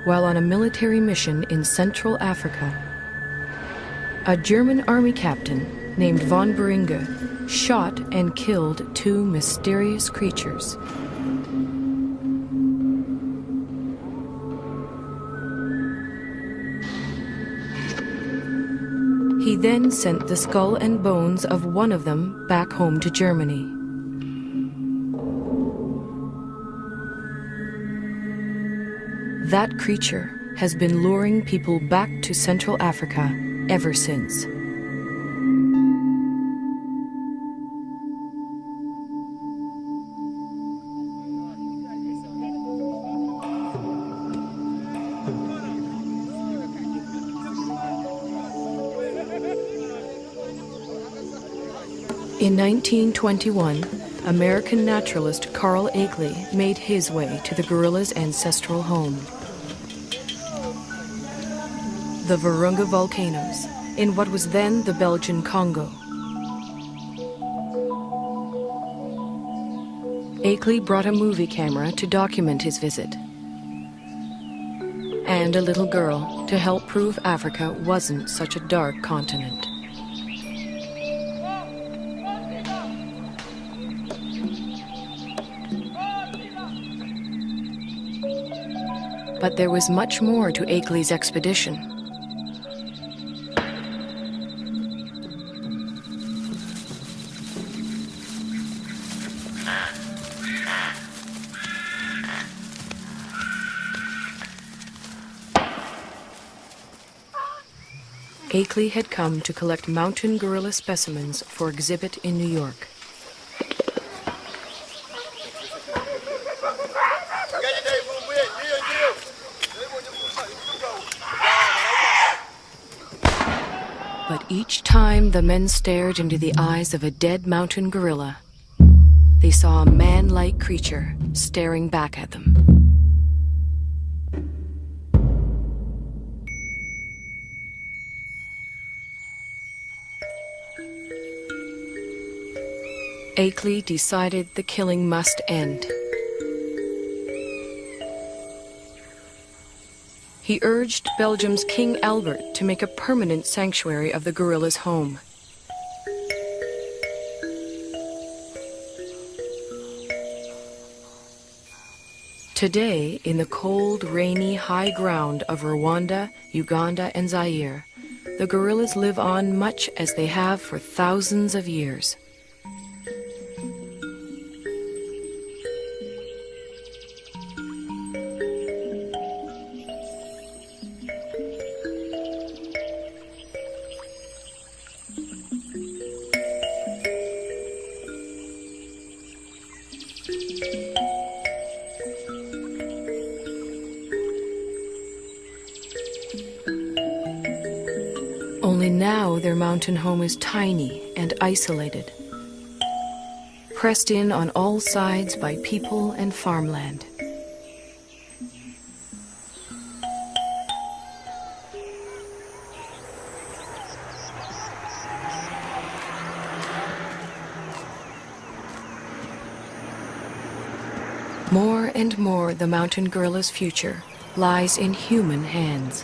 while on a military mission in Central Africa. A German army captain named von Beringe shot and killed two mysterious creatures. He then sent the skull and bones of one of them back home to Germany. That creature has been luring people back to Central Africa ever since. In 1921, American naturalist Carl Akeley made his way to the gorilla's ancestral home. The Virunga volcanoes, in what was then the Belgian Congo. Akeley brought a movie camera to document his visit, and a little girl to help prove Africa wasn't such a dark continent. But there was much more to Akeley's expedition. Akeley had come to collect mountain gorilla specimens for exhibit in New York. But each time the men stared into the eyes of a dead mountain gorilla, they saw a man-like creature staring back at them. Akeley decided the killing must end. He urged Belgium's King Albert to make a permanent sanctuary of the gorilla's home. Today, in the cold, rainy high ground of Rwanda, Uganda, and Zaire, the gorillas live on much as they have for thousands of years. Only now their mountain home is tiny and isolated, pressed in on all sides by people and farmland. More and more, the mountain gorilla's future lies in human hands.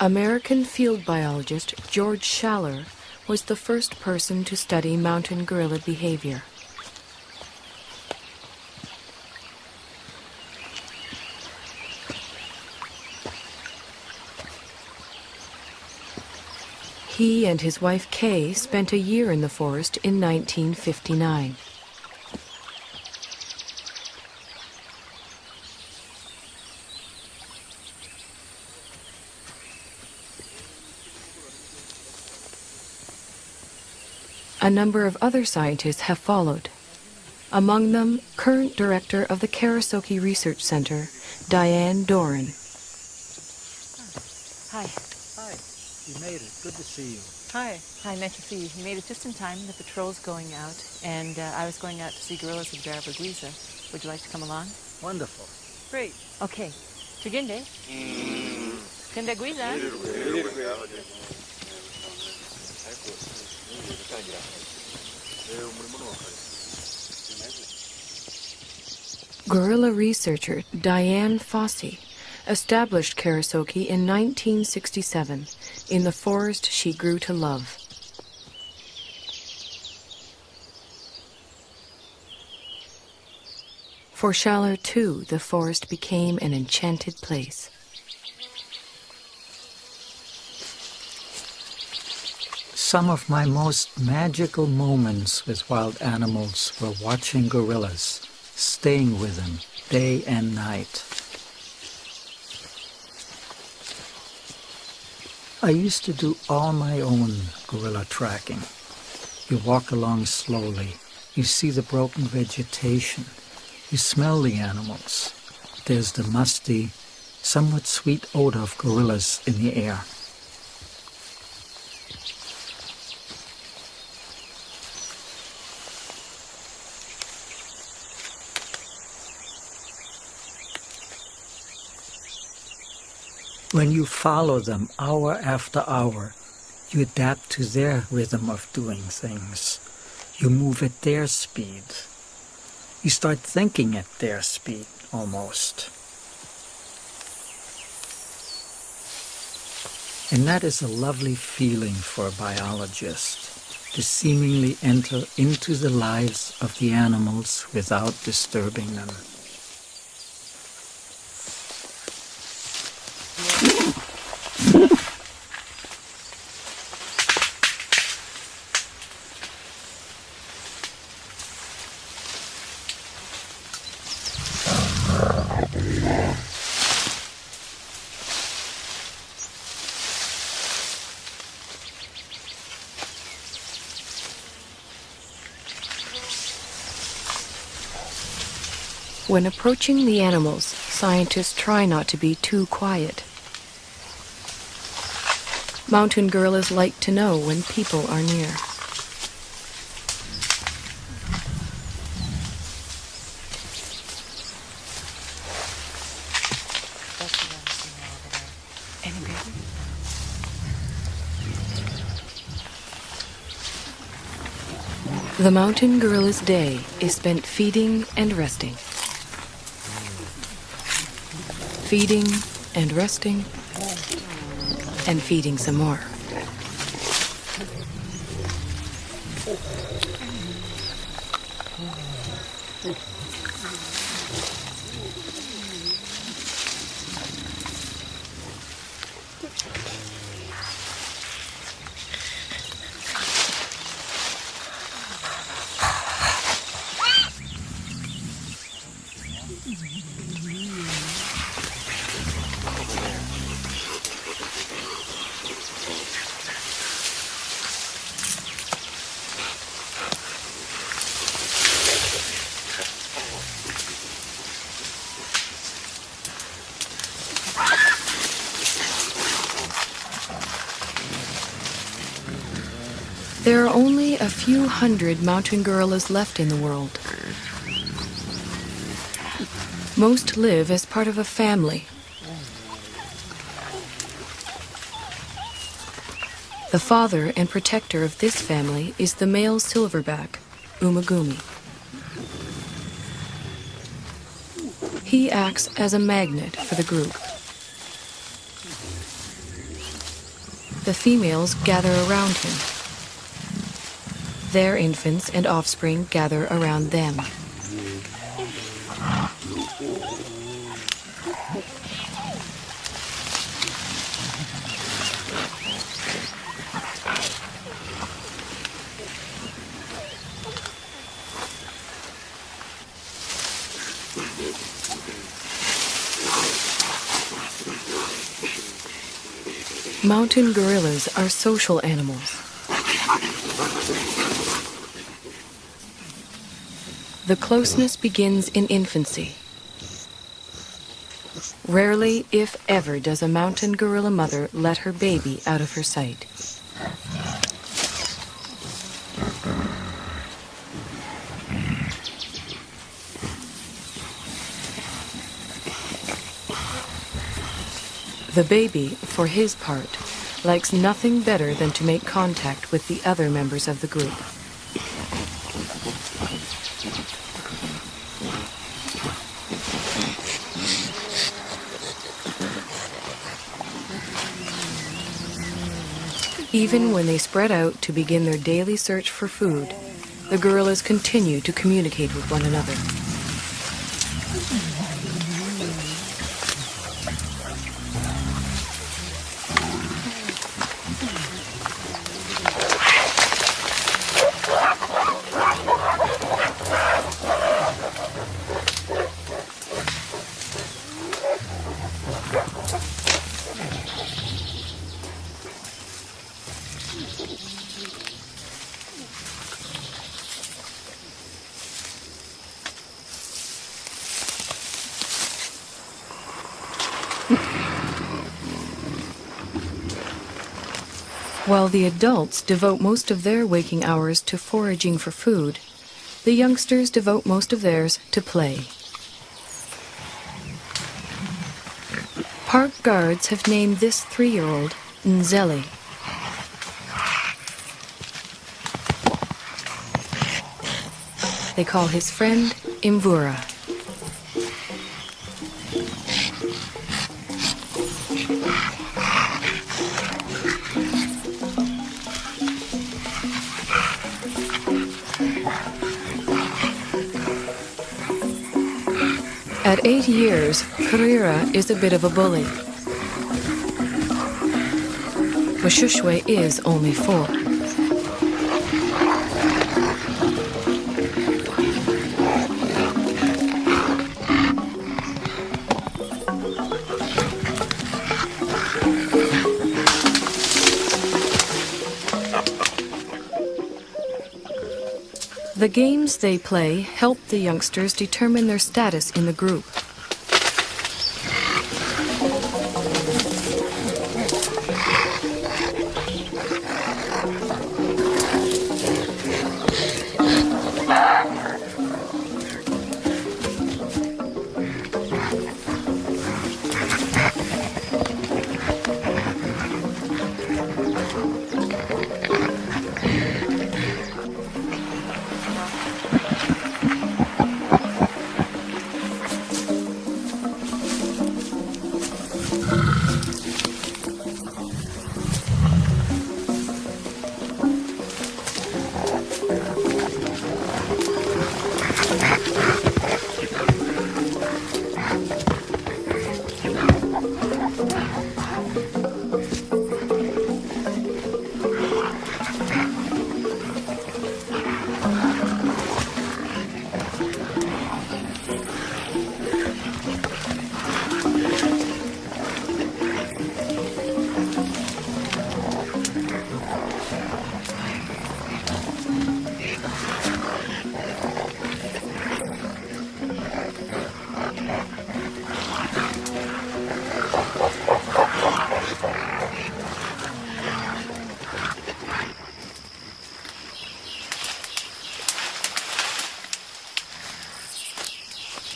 American field biologist George Schaller was the first person to study mountain gorilla behavior. He and his wife Kay spent a year in the forest in 1959. A number of other scientists have followed. Among them, current director of the Karasoke Research Center, Diane Doran. Hi. Hi. You made it. Good to see you. Hi. Hi, nice to see you. You made it just in time. The patrol's going out, and I was going out to see gorillas with veracity. Would you like to come along? Wonderful. Great. Okay. Tugende. Tugende Guiza. Gorilla researcher Diane Fossey established Karasoke in 1967 in the forest she grew to love. For Schaller, too, the forest became an enchanted place. Some of my most magical moments with wild animals were watching gorillas, staying with them day and night. I used to do all my own gorilla tracking. You walk along slowly, you see the broken vegetation, you smell the animals. There's the musty, somewhat sweet odor of gorillas in the air. When you follow them hour after hour, you adapt to their rhythm of doing things. You move at their speed. You start thinking at their speed, almost. And that is a lovely feeling for a biologist, to seemingly enter into the lives of the animals without disturbing them. When approaching the animals, scientists try not to be too quiet. Mountain gorillas like to know when people are near. The mountain gorilla's day is spent feeding and resting. Feeding and resting, and feeding some more. There are only a few hundred mountain gorillas left in the world. Most live as part of a family. The father and protector of this family is the male silverback, Umagumi. He acts as a magnet for the group. The females gather around him. Their infants and offspring gather around them. Mountain gorillas are social animals. The closeness begins in infancy. Rarely, if ever, does a mountain gorilla mother let her baby out of her sight. The baby, for his part, likes nothing better than to make contact with the other members of the group. Even when they spread out to begin their daily search for food, the gorillas continue to communicate with one another. While the adults devote most of their waking hours to foraging for food, the youngsters devote most of theirs to play. Park guards have named this 3-year-old Nzeli. They call his friend Imvura. At 8 years, Karira is a bit of a bully. Washushwe is only 4. The games they play help the youngsters determine their status in the group.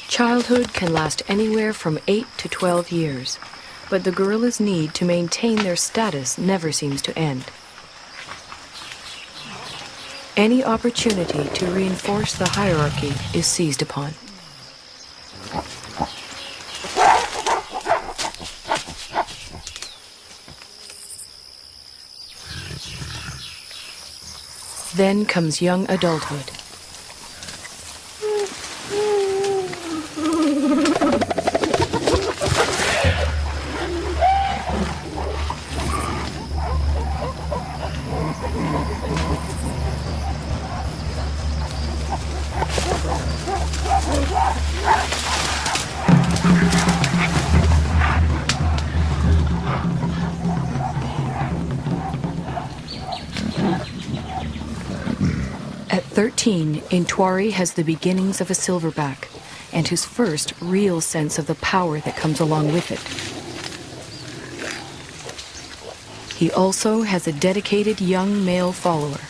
Childhood can last anywhere from 8 to 12 years, but the gorillas' need to maintain their status never seems to end. Any opportunity to reinforce the hierarchy is seized upon. Then comes young adulthood. At 13, Intwari has the beginnings of a silverback. and his first real sense of the power that comes along with it. He also has a dedicated young male follower.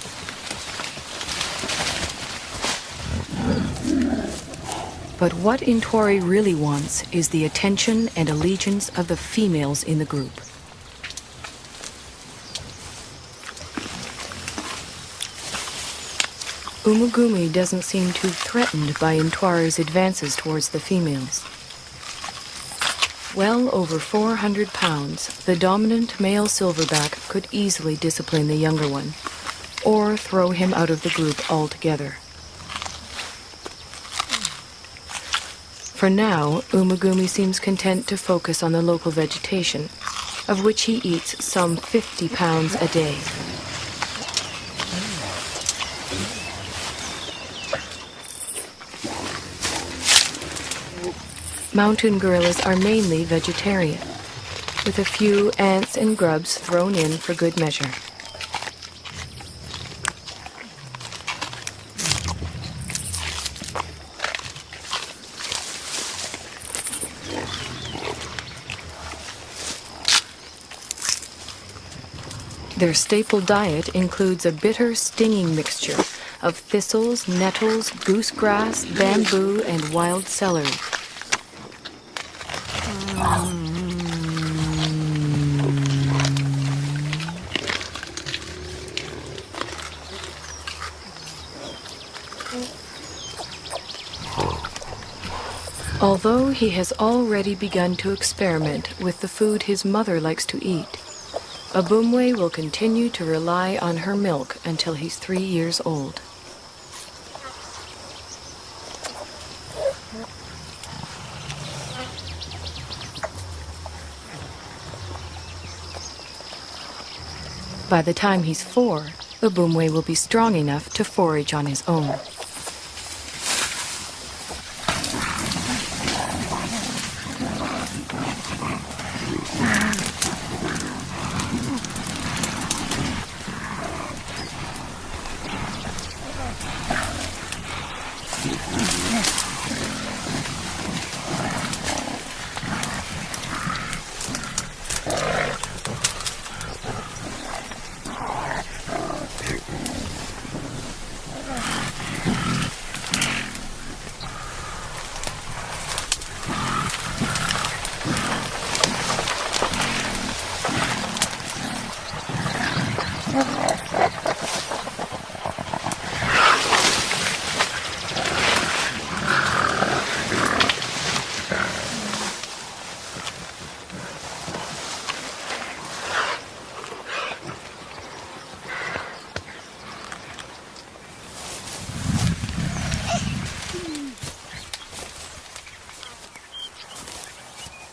But what Ntwari really wants is the attention and allegiance of the females in the group. Umugumi doesn't seem too threatened by Ntwari's advances towards the females. Well over 400 pounds, the dominant male silverback could easily discipline the younger one, or throw him out of the group altogether. For now, Umugumi seems content to focus on the local vegetation, of which he eats some 50 pounds a day. Mountain gorillas are mainly vegetarian, with a few ants and grubs thrown in for good measure. Their staple diet includes a bitter, stinging mixture of thistles, nettles, goosegrass, bamboo, and wild celery. Although he has already begun to experiment with the food his mother likes to eat, Abumwe will continue to rely on her milk until he's 3 years old. By the time he's 4, Abumwe will be strong enough to forage on his own.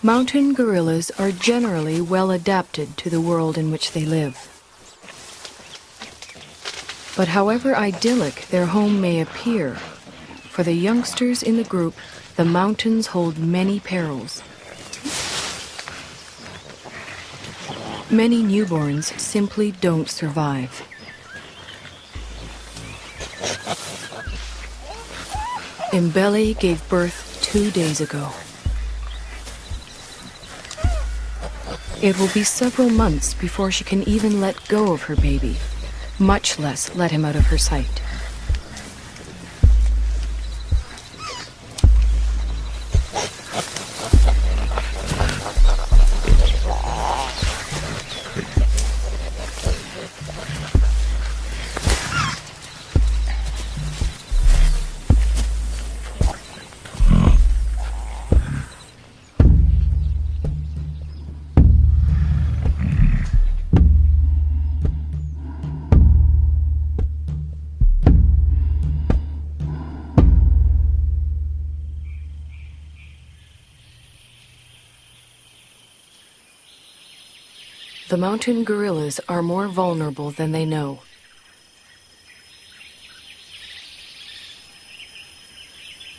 Mountain gorillas are generally well adapted to the world in which they live. But however idyllic their home may appear, for the youngsters in the group, the mountains hold many perils. Many newborns simply don't survive. Mbele gave birth 2 days ago. It will be several months before she can even let go of her baby, much less let him out of her sight. The mountain gorillas are more vulnerable than they know.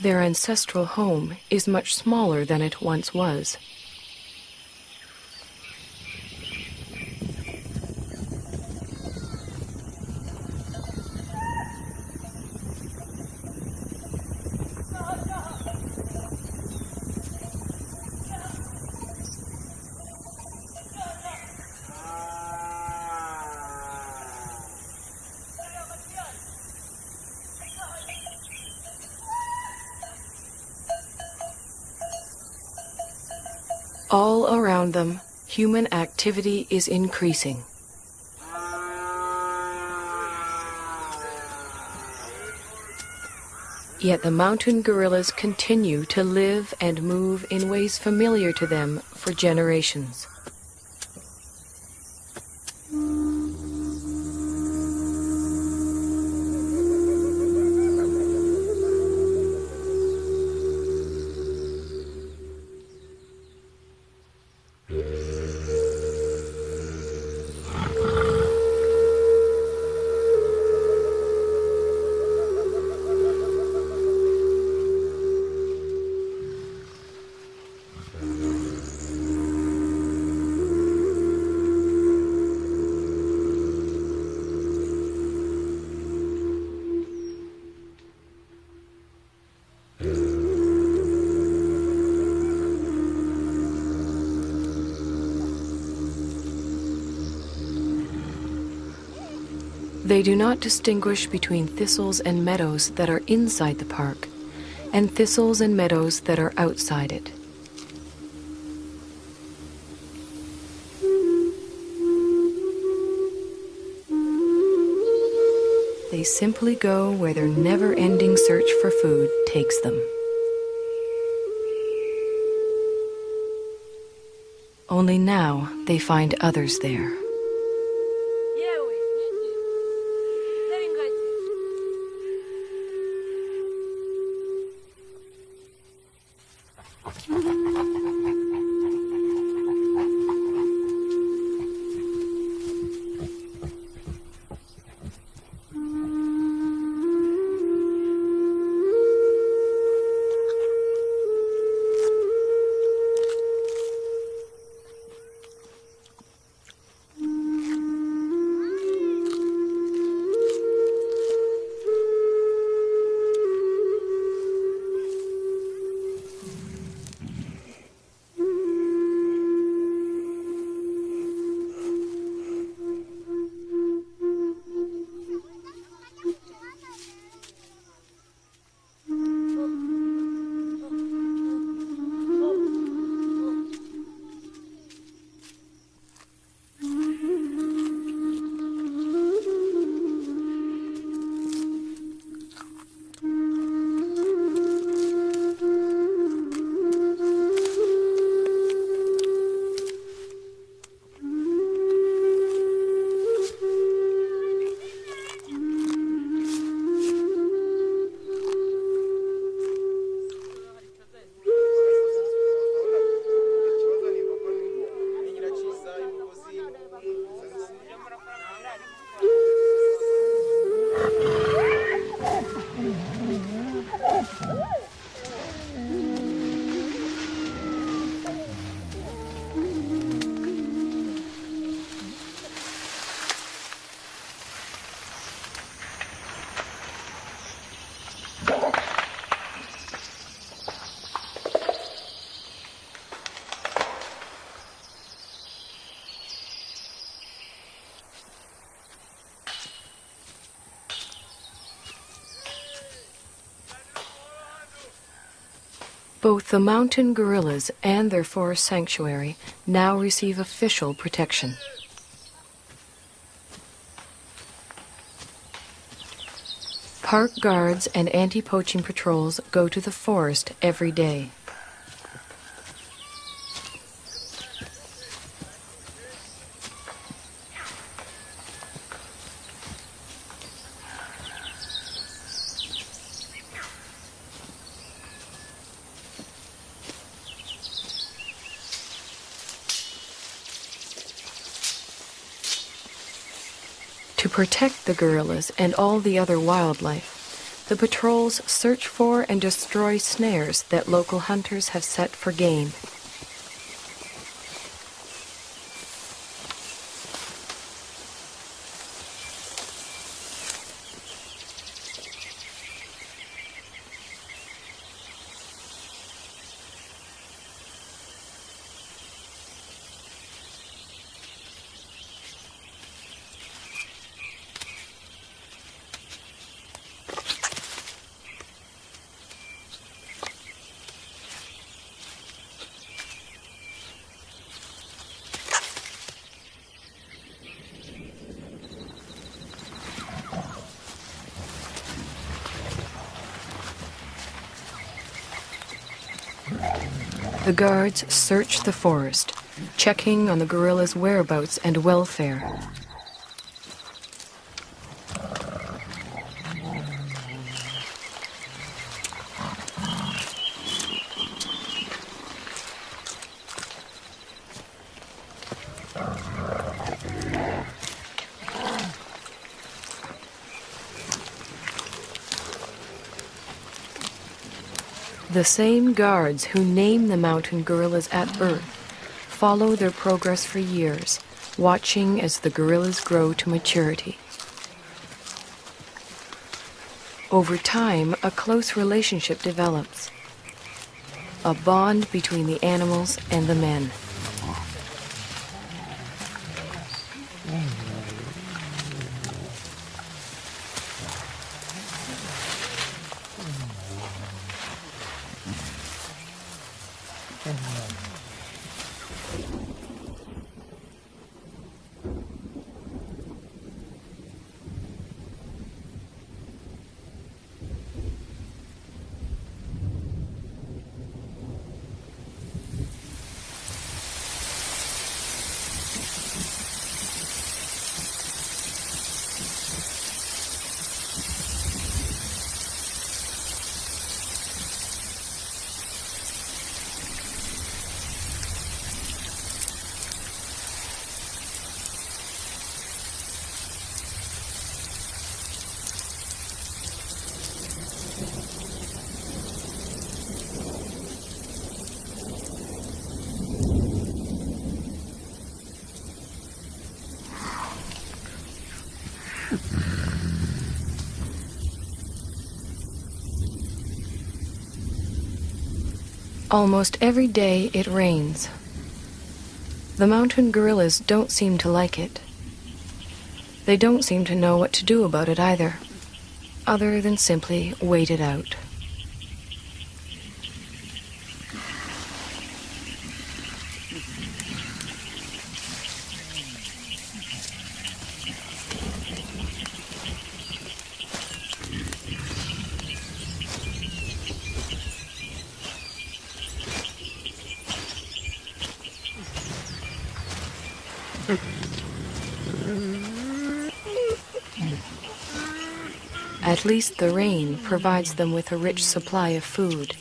Their ancestral home is much smaller than it once was. All around them, human activity is increasing. Yet the mountain gorillas continue to live and move in ways familiar to them for generations. They do not distinguish between thistles and meadows that are inside the park and thistles and meadows that are outside it. They simply go where their never-ending search for food takes them. Only now they find others there. Both the mountain gorillas and their forest sanctuary now receive official protection. Park guards and anti-poaching patrols go to the forest every day. To protect the gorillas and all the other wildlife, the patrols search for and destroy snares that local hunters have set for game. The guards search the forest, checking on the gorilla's whereabouts and welfare. The same guards who name the mountain gorillas at birth follow their progress for years, watching as the gorillas grow to maturity. Over time, a close relationship develops, a bond between the animals and the men. Almost every day it rains. The mountain gorillas don't seem to like it. They don't seem to know what to do about it either, other than simply wait it out. At least the rain provides them with a rich supply of food.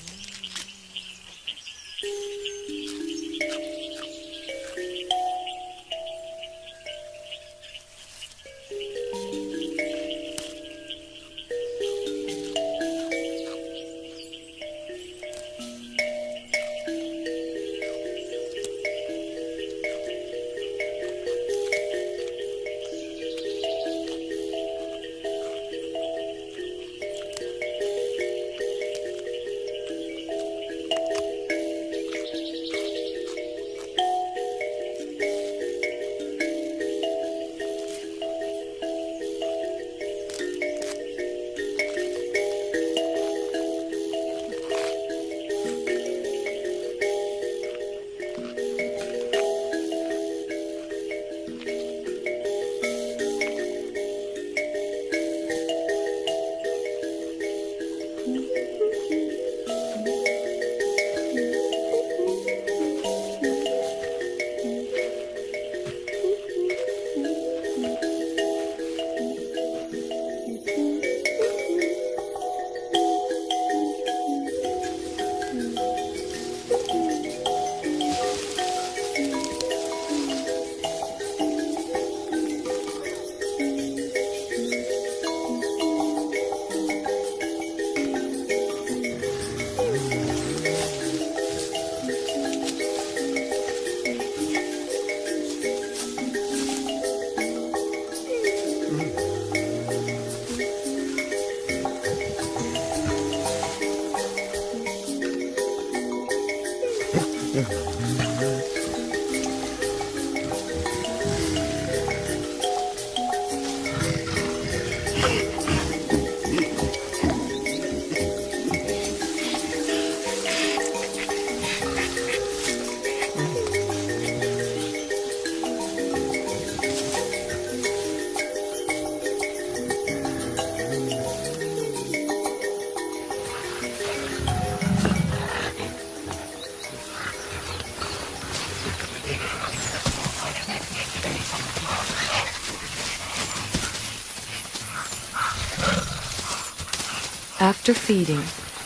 After feeding,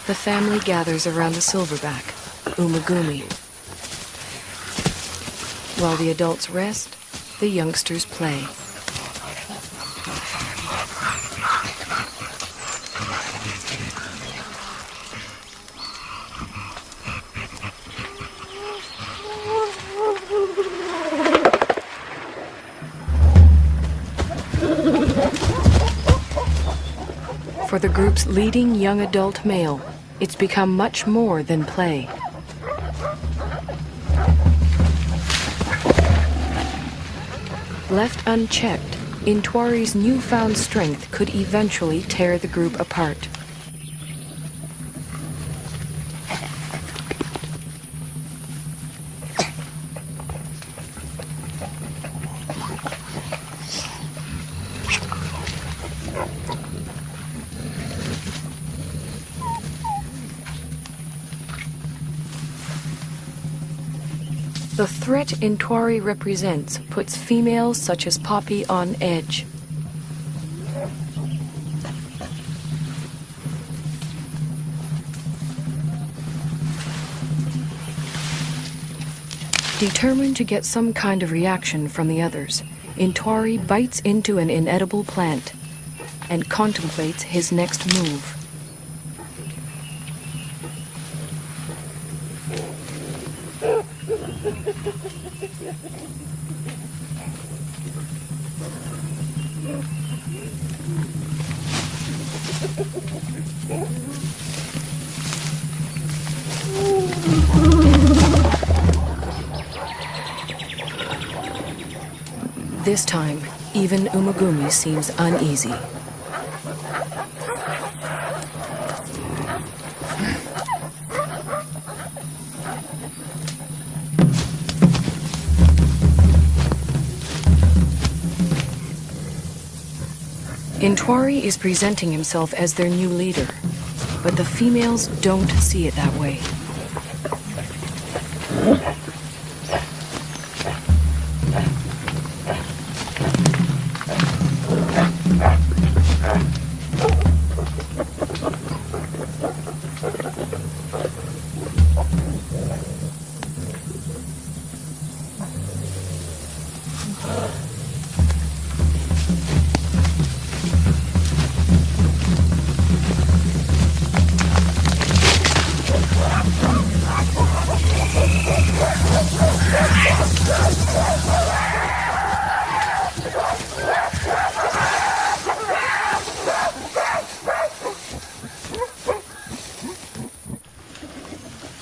the family gathers around the silverback, Umagumi. While the adults rest, the youngsters play. For the group's leading young adult male, it's become much more than play. Left unchecked, Intwari's newfound strength could eventually tear the group apart. The threat Intwari represents puts females such as Poppy on edge. Determined to get some kind of reaction from the others, Intwari bites into an inedible plant and contemplates his next move. This time, even Umagumi seems uneasy. Intwari is presenting himself as their new leader, but the females don't see it that way.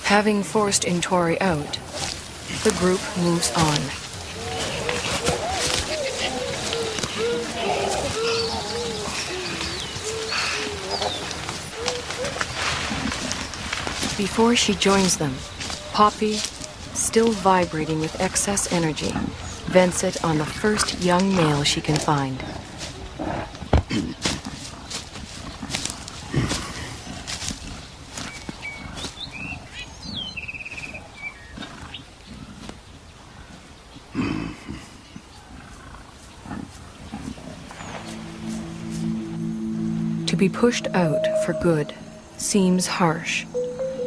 Having forced Intwari out, the group moves on. Before she joins them, Poppy, still vibrating with excess energy, vents it on the first young male she can find. To be pushed out for good seems harsh,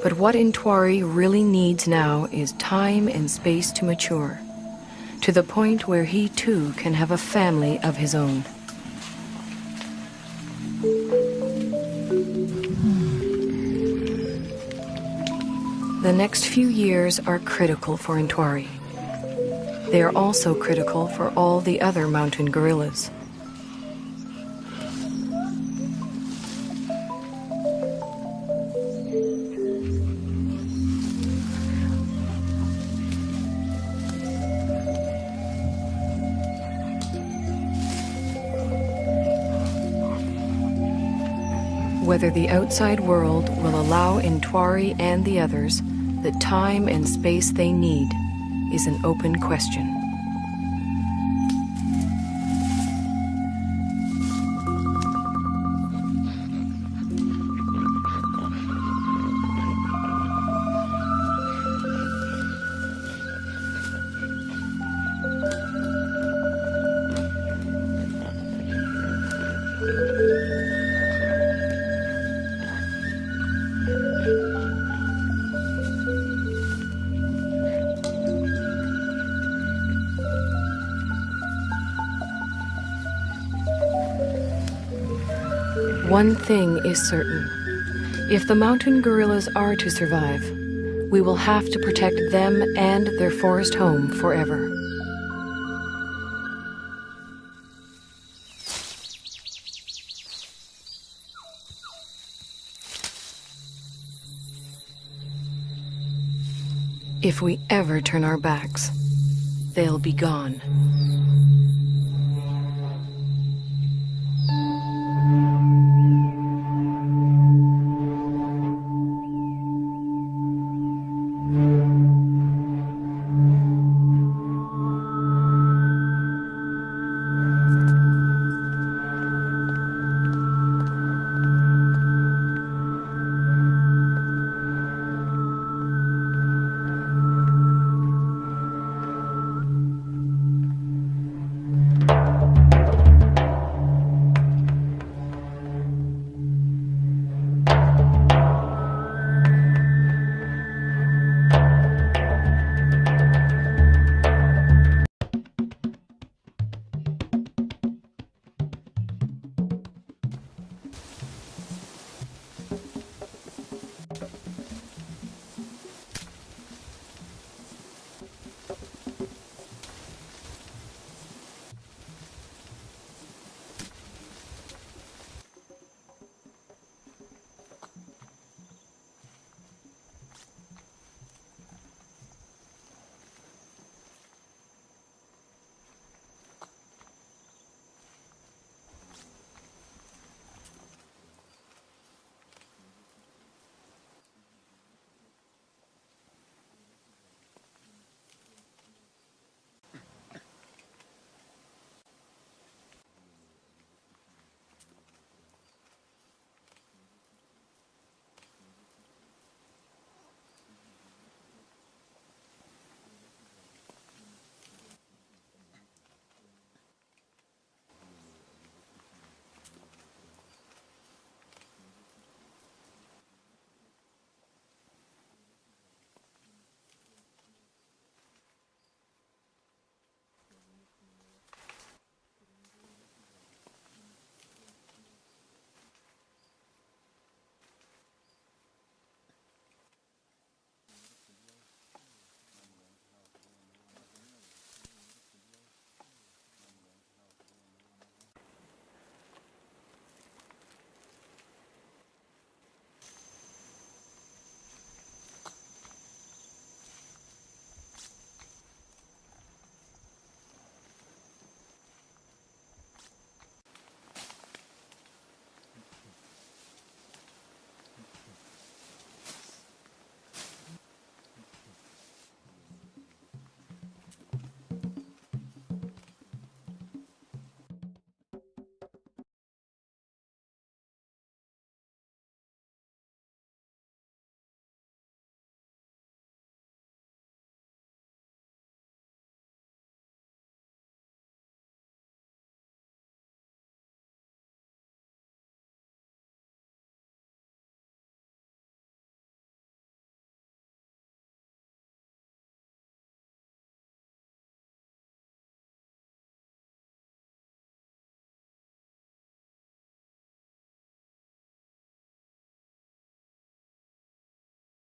but what Intwari really needs now is time and space to mature, to the point where he too can have a family of his own. The next few years are critical for Intwari. They are also critical for all the other mountain gorillas. Whether the outside world will allow Intwari and the others the time and space they need is an open question. One thing is certain. If the mountain gorillas are to survive, we will have to protect them and their forest home forever. If we ever turn our backs, they'll be gone.